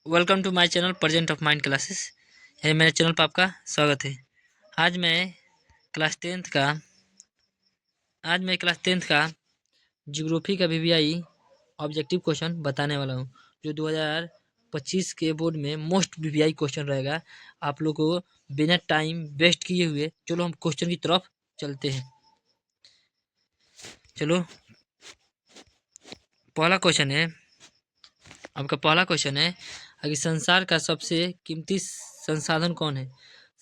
Welcome to my channel present of mind classes. है मेरे channel पर आपका स्वागत है। आज मैं क्लास टेंथ का आज मैं क्लास टेंथ का ज्योग्राफी का वीवीआई ऑब्जेक्टिव क्वेश्चन बताने वाला हूं, जो 2025 के बोर्ड में मोस्ट वीवीआई क्वेश्चन रहेगा। आप लोग को बिना टाइम वेस्ट किए हुए चलो हम क्वेश्चन की तरफ चलते हैं। चलो, पहला क्वेश्चन है आपका। पहला क्वेश्चन है कि संसार का सबसे कीमती संसाधन कौन है।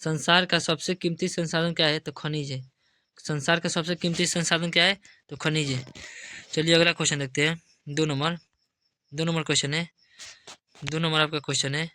संसार का सबसे कीमती संसाधन क्या है? तो खनिज है। संसार का सबसे कीमती संसाधन क्या है? तो खनिज है। चलिए अगला क्वेश्चन देखते हैं। 2 नंबर क्वेश्चन है। 2 नंबर आपका क्वेश्चन है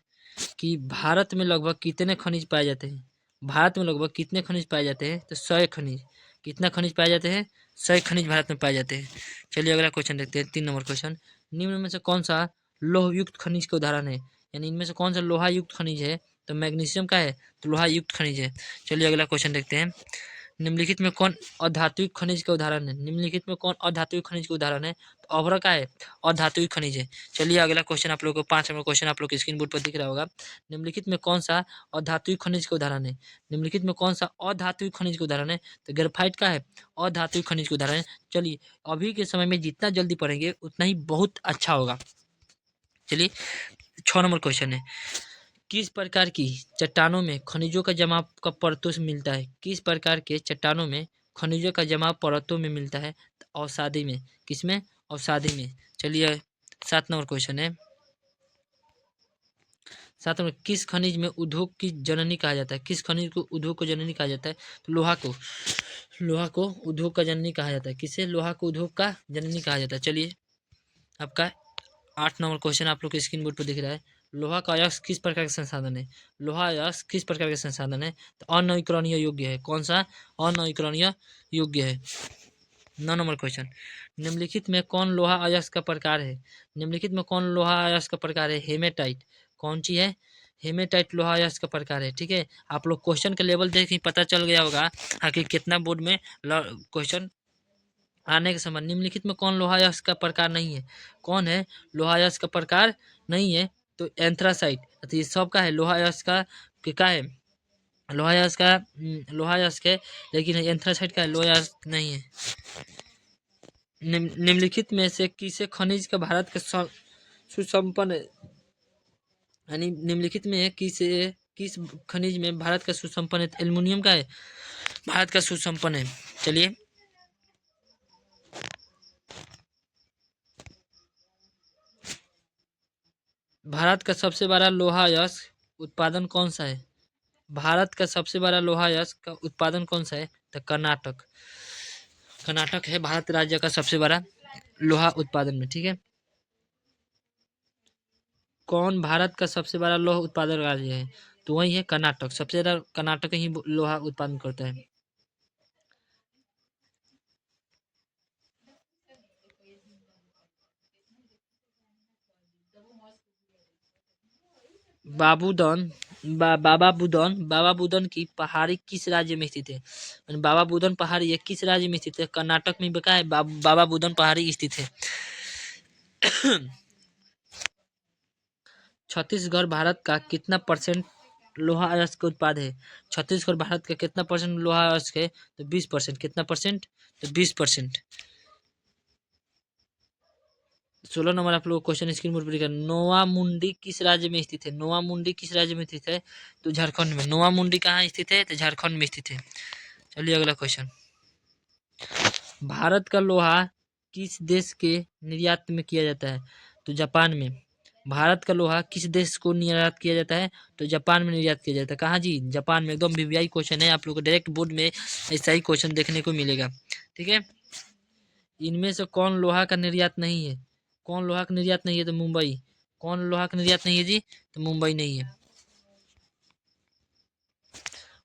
कि भारत में लगभग कितने खनिज पाए जाते हैं। भारत में लगभग कितने खनिज पाए जाते हैं? तो 100 खनिज। कितना खनिज पाए जाते हैं? 100 खनिज भारत में पाए जाते हैं। चलिए अगला क्वेश्चन देखते हैं। 3 नंबर क्वेश्चन, निम्न में से कौन सा लौह युक्त खनिज का उदाहरण है? यानी इनमें से कौन सा लोहा युक्त खनिज है? तो मैग्नीशियम का है, तो लोहा युक्त खनिज है। चलिए अगला क्वेश्चन देखते हैं। निम्नलिखित में कौन अधात्विक खनिज का उदाहरण है? निम्नलिखित में कौन अधात्विक खनिज का उदाहरण है? तो अभ्र का है, अधात्विक खनिज है। चलिए अगला क्वेश्चन आप लोग को 5 नंबर क्वेश्चन आप लोग के स्क्रीन बोर्ड पर दिख रहा होगा। निम्नलिखित में कौन सा अधात्विक खनिज का उदाहरण है? निम्नलिखित में कौन सा अधात्विक खनिज का उदाहरण है? तो ग्रेफाइट का है, अधात्विक खनिज का उदाहरण है। चलिए अभी के समय में जितना जल्दी पढ़ेंगे उतना ही बहुत अच्छा होगा। चलिए 6 नंबर क्वेश्चन है, किस प्रकार की चट्टानों में खनिजों का जमाव का परतों से मिलता है? किस प्रकार के चट्टानों में खनिजों का जमाव परतों में मिलता है? तो अवसादी में। किसमें? अवसादी में। चलिए 7 नंबर क्वेश्चन है। 7 नंबर, किस खनिज में उद्योग की जननी कहा जाता है? किस खनिज को उद्योग को जननी कहा जाता है? तो लोहा को उद्योग का जननी कहा जाता है। किसे? लोहा को उद्योग का जननी कहा जाता है। चलिए आपका 8 नंबर क्वेश्चन आप लोग के स्क्रीन बोर्ड पर दिख रहा है। लोहा का अयस्क किस प्रकार का संसाधन है? लोहा अयस्क किस प्रकार का संसाधन है? तो अनवीकरणीय योग्य है। कौन सा? अनवीकरणीय योग्य है। 9 नंबर क्वेश्चन, निम्नलिखित में कौन लोहा अयस्क का प्रकार है? निम्नलिखित में कौन लोहा अयस्क का प्रकार है? हेमेटाइट। कौन सी है? हेमेटाइट लोहा अयस्क का प्रकार है। ठीक है, आप लोग क्वेश्चन का लेवल देख ही पता चल गया होगा कि कितना बोर्ड में क्वेश्चन आने के समय। निम्नलिखित में कौन लोहा अयस्क का प्रकार नहीं है? कौन है लोहा अयस्क का प्रकार नहीं है? तो एंथ्रासाइट। तो ये सब का है लोहा अयस्क का है। लोहा अयस्क का लोहा अयस्क है, लेकिन एंथ्रासाइट का है, लोहा अयस्क नहीं है। निम्नलिखित में से किसे खनिज का भारत का सुसंपन्न, यानी निम्नलिखित में किस खनिज में भारत का सुसंपन्न है? एल्युमिनियम का है, भारत का सुसंपन्न है। चलिए भारत का सबसे बड़ा लोहा अयस्क उत्पादन कौन सा है? भारत का सबसे बड़ा लोहा अयस्क का उत्पादन कौन सा है? तो कर्नाटक। कर्नाटक है भारत राज्य का सबसे बड़ा लोहा उत्पादन में। ठीक है, कौन भारत का सबसे बड़ा लोहा उत्पादन राज्य है? तो वही है कर्नाटक। सबसे ज्यादा कर्नाटक ही लोहा उत्पादन करता है। बाबा बुदन की पहाड़ी किस राज्य में स्थित है? बाबा बुदन पहाड़ी ये किस राज्य में स्थित है? कर्नाटक में बका है बाबा बुदन पहाड़ी स्थित है। छत्तीसगढ़ भारत का कितना परसेंट लोहा अयस्क का उत्पाद है? छत्तीसगढ़ भारत का कितना परसेंट लोहा अयस्क है? तो 20%। कितना परसेंट? तो 20%। 16 नंबर आप लोग क्वेश्चन स्क्रीन बोर्ड पर दिखा, नोवा मुंडी किस राज्य में स्थित है? नोवा मुंडी किस राज्य में स्थित है? तो झारखंड में। नोवा मुंडी कहाँ स्थित है? तो झारखंड में स्थित है। चलिए अगला क्वेश्चन, भारत का लोहा किस देश के निर्यात में किया जाता है? तो जापान में। भारत का लोहा किस देश को निर्यात किया जाता है? तो जापान में निर्यात किया जाता है। कहाँ जी? जापान में। एकदम वीवीआई क्वेश्चन है, आप लोग को डायरेक्ट बोर्ड में ऐसा ही क्वेश्चन देखने को मिलेगा। ठीक है, इनमें से कौन लोहा का निर्यात नहीं है? कौन लोहा का निर्यात नहीं है? तो मुंबई। कौन लोहा का निर्यात नहीं है जी? तो मुंबई नहीं है।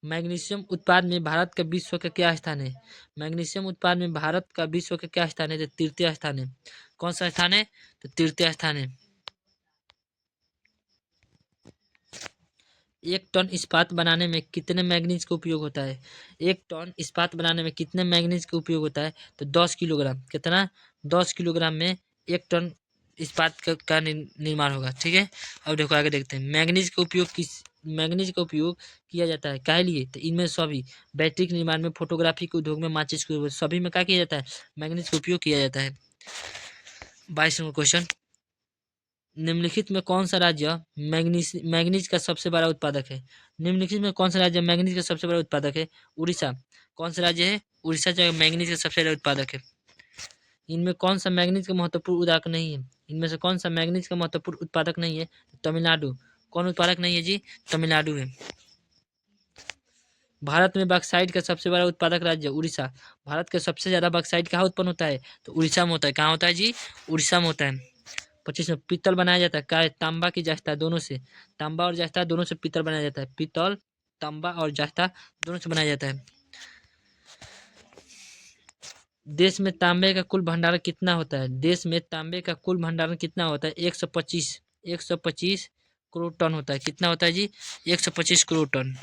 मैग्नीशियम उत्पाद में भारत का विश्व का क्या स्थान है? मैग्नीशियम उत्पाद में भारत का विश्व का क्या स्थान है? तो तृतीय स्थान है। कौन सा स्थान है? तो तृतीय स्थान है। 1 टन इस्पात बनाने में कितने मैग्नीज का उपयोग होता है? 1 टन इस्पात बनाने में कितने मैग्नीज का उपयोग होता है? तो 10 किलोग्राम। कितना? 10 किलोग्राम में 1 टन इस्पात का निर्माण होगा। ठीक है, अब देखो आगे देखते हैं। मैग्नीज का उपयोग किया जाता है काहे लिए? तो इनमें सभी बैटरी के निर्माण में, फोटोग्राफी के उद्योग में, माचिस के उद्योग, सभी में क्या किया जाता है? मैग्नीज का उपयोग किया जाता है। 22 नंबर क्वेश्चन, निम्नलिखित में कौन सा राज्य मैग्नीज का सबसे बड़ा उत्पादक है? निम्नलिखित में कौन सा राज्य मैग्नीज का सबसे बड़ा उत्पादक है? उड़ीसा। कौन सा राज्य है? उड़ीसा जो मैग्नीज का सबसे बड़ा उत्पादक है। इनमें कौन सा मैग्नीज का महत्वपूर्ण उदाहरण नहीं है? इनमें से कौन सा मैग्नीज का महत्वपूर्ण उत्पादक नहीं है? तमिलनाडु। कौन उत्पादक नहीं है जी? तमिलनाडु है। भारत में बॉक्साइट का सबसे बड़ा उत्पादक राज्य उड़ीसा। भारत के सबसे ज्यादा बॉक्साइट कहाँ उत्पन्न होता है? तो उड़ीसा में होता है। कहाँ होता है जी? उड़ीसा में होता है। 25 में पीतल बनाया जाता है क्या? तांबा की जास्ता दोनों से, तांबा और जास्ता दोनों से पीतल बनाया जाता है। पीतल, तांबा और जास्ता दोनों से बनाया जाता है। देश में तांबे का कुल भंडारण कितना होता है? देश में तांबे का कुल भंडारण कितना होता है? 125 करोड़ टन होता है। कितना होता है जी? 125 करोड़ टन।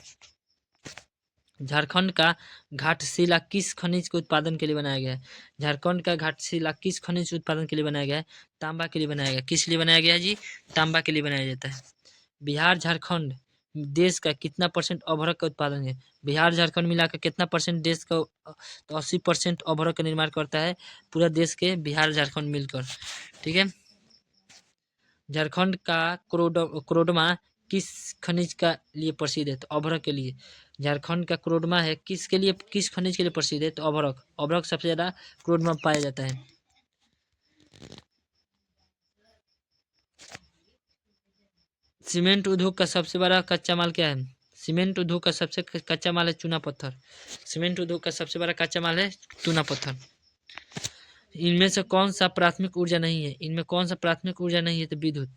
झारखंड का घाटशिला किस खनिज के उत्पादन के लिए बनाया गया है? झारखंड का घाटशिला किस खनिज के उत्पादन के लिए बनाया गया है? तांबा के लिए बनाया गया। किस लिए बनाया गया है जी? तांबा के लिए बनाया जाता है। बिहार झारखंड देश का कितना परसेंट अभ्रक का उत्पादन है? बिहार झारखंड मिलाकर कितना परसेंट देश का? तो 80% अभ्रक का निर्माण करता है पूरा देश के, बिहार झारखंड मिलकर। ठीक है, झारखंड का कोरोडमा किस खनिज का लिए प्रसिद्ध है? तो अभ्रक के लिए। झारखंड का कोरोडमा है किसके लिए, किस खनिज के लिए प्रसिद्ध है? तो अभ्रक। अभ्रक सबसे ज्यादा कोरोडमा पाया जाता है। सीमेंट उद्योग का सबसे बड़ा कच्चा माल क्या है? सीमेंट उद्योग का सबसे कच्चा माल है चूना पत्थर। सीमेंट उद्योग का सबसे बड़ा कच्चा माल है चूना पत्थर। इनमें से कौन सा प्राथमिक ऊर्जा नहीं है? इनमें कौन सा प्राथमिक ऊर्जा नहीं है? तो विद्युत।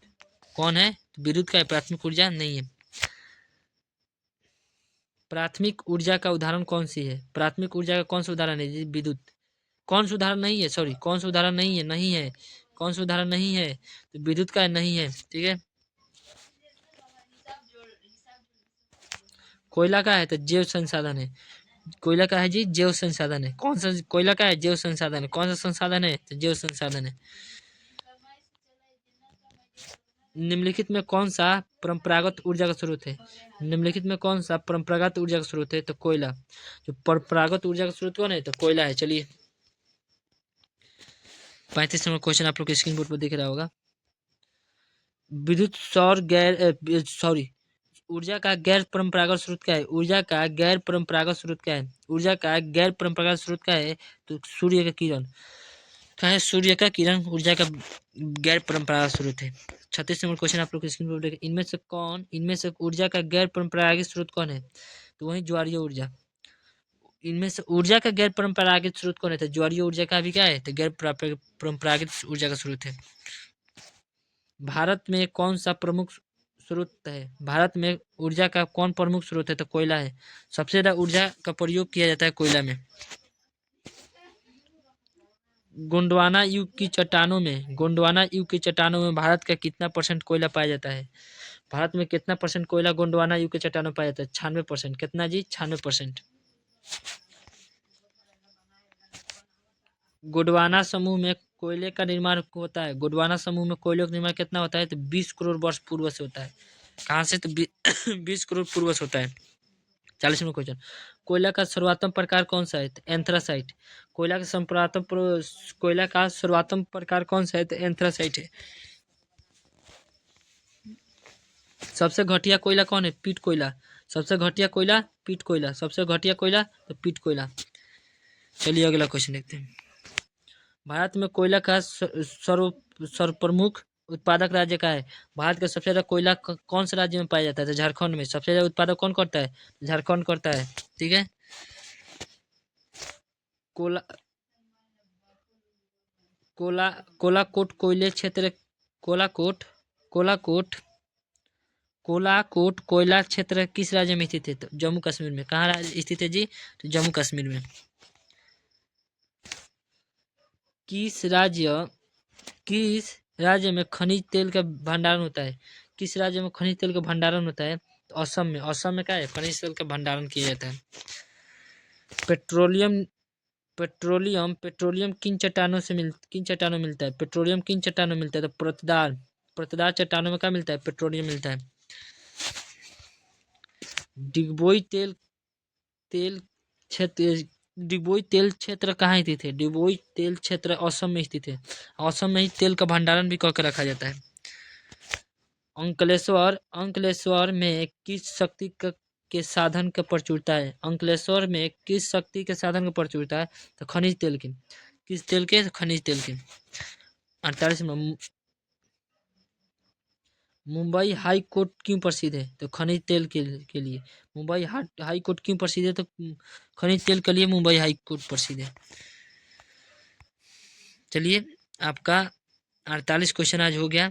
कौन है? तो विद्युत का प्राथमिक ऊर्जा नहीं है। प्राथमिक ऊर्जा का उदाहरण कौन सी है? प्राथमिक ऊर्जा का कौन सा उदाहरण है जी? विद्युत। कौन सा उदाहरण नहीं है? सॉरी, कौन सा उदाहरण नहीं है? नहीं है। कौन सा उदाहरण नहीं है? तो विद्युत का नहीं है। ठीक है, कोयला का है तो जैव संसाधन है। कोयला का है जी? जैव संसाधन है। कौन सा कोयला का है? जैव संसाधन है। कौन सा संसाधन है? तो जैव संसाधन है। निम्नलिखित में कौन सा परंपरागत ऊर्जा का स्रोत है? निम्नलिखित में कौन सा परंपरागत ऊर्जा का स्रोत है? तो कोयला। जो परंपरागत ऊर्जा का स्रोत कौन है? तो कोयला है। चलिए 35 नंबर क्वेश्चन आप लोग के स्क्रीन बोर्ड पर दिख रहा होगा। विद्युत सौर गैर सॉरी ऊर्जा का गैर परंपरागत स्रोत क्या है? ऊर्जा का गैर परंपरागत स्रोत क्या है? ऊर्जा का गैर परंपरागत स्रोत क्या है? तो सूर्य का किरण। क्या है? सूर्य का किरण ऊर्जा का गैर परंपरागत स्रोत है। 36 नंबर क्वेश्चन आप लोग स्क्रीन पर देखें। इनमें से ऊर्जा का गैर परंपरागत स्रोत कौन है? तो वही ज्वारीय ऊर्जा। इनमें से ऊर्जा का गैर परंपरागत स्रोत कौन है? तो ज्वारीय ऊर्जा का भी क्या है? तो गैर परंपरागत ऊर्जा का स्रोत है। भारत में कौन सा प्रमुख स्रोत है? भारत में ऊर्जा का कौन प्रमुख स्रोत है? तो कोयला है। सबसे ज्यादा ऊर्जा का प्रयोग किया जाता है कोयला में। गोंडवाना युग की चट्टानों में भारत का कितना परसेंट कोयला पाया जाता है? भारत में कितना परसेंट कोयला गोंडवाना युग के चट्टानों में पाया जाता है? 96%। कितना जी? 96%। गोंडवाना समूह में कोयले का निर्माण होता है। गोंडवाना समूह में कोयले का निर्माण कितना होता है? तो 20 करोड़ वर्ष पूर्व से होता है। कहाँ से? तो 20 करोड़ पूर्व से होता है। 40 नंबर क्वेश्चन, कोयला का सर्वोत्तम प्रकार कौन सा है? तो एंथ्रासाइट। कोयला का सर्वोत्तम प्रकार कौन सा है? तो एंथ्रासाइट है। सबसे घटिया कोयला कौन है? पीट कोयला। सबसे घटिया कोयला पीट कोयला। सबसे घटिया कोयला तो पीट कोयला। चलिए अगला क्वेश्चन देखते हैं। भारत में कोयला का सर्वप्रमुख उत्पादक राज्य का है? भारत का सबसे ज्यादा कोयला कौन से राज्य में पाया जाता है? तो झारखंड में। सबसे ज्यादा उत्पादक कौन करता है? झारखंड करता है। ठीक है, कोला कोला कोलाकोट कोयले क्षेत्र कोलाकोट कोलाकोट कोलाकोट कोयला क्षेत्र किस राज्य में स्थित है? तो जम्मू कश्मीर में। कहाँ स्थित है जी? तो जम्मू कश्मीर में। किस राज्य किस राज्य में खनिज तेल का भंडारण होता है? किस राज्य में खनिज तेल का भंडारण होता है? तो असम में। असम में क्या है? खनिज तेल का भंडारण किया जाता है। पेट्रोलियम पेट्रोलियम पेट्रोलियम किन चट्टानों में मिलता है? पेट्रोलियम किन चट्टानों में मिलता है? तो परतदार चट्टानों में क्या मिलता है? पेट्रोलियम मिलता है। डिगबोई तेल क्षेत्र डिगबोई तेल क्षेत्र कहाँ स्थित है? डिगबोई तेल क्षेत्र असम में स्थित है। असम में ही तेल का भंडारण भी करके रखा जाता है। अंकलेश्वर में किस शक्ति के साधन का प्रचुरता है? अंकलेश्वर में किस शक्ति के साधन का प्रचुरता है? तो खनिज तेल की। किस तेल के? खनिज तेल की। 48 में मुंबई हाई कोर्ट क्यों प्रसिद्ध है? तो खनिज तेल के लिए। मुंबई हाई कोर्ट क्यों प्रसिद्ध है? तो खनिज तेल के लिए मुंबई हाई कोर्ट प्रसिद्ध है। चलिए, आपका 48 क्वेश्चन आज हो गया।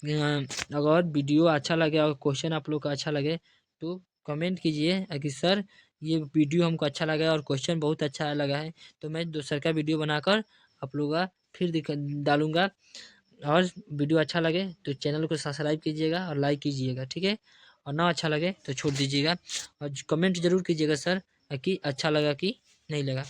अगर वीडियो अच्छा लगे और क्वेश्चन आप लोग का अच्छा लगे तो कमेंट कीजिए कि सर ये वीडियो हमको अच्छा लगा और क्वेश्चन बहुत अच्छा लगा है, तो मैं दूसरा का वीडियो बनाकर आप लोग का फिर डालूंगा। और वीडियो अच्छा लगे तो चैनल को सब्सक्राइब कीजिएगा और लाइक कीजिएगा, ठीक है। और ना अच्छा लगे तो छोड़ दीजिएगा और कमेंट जरूर कीजिएगा सर कि अच्छा लगा कि नहीं लगा।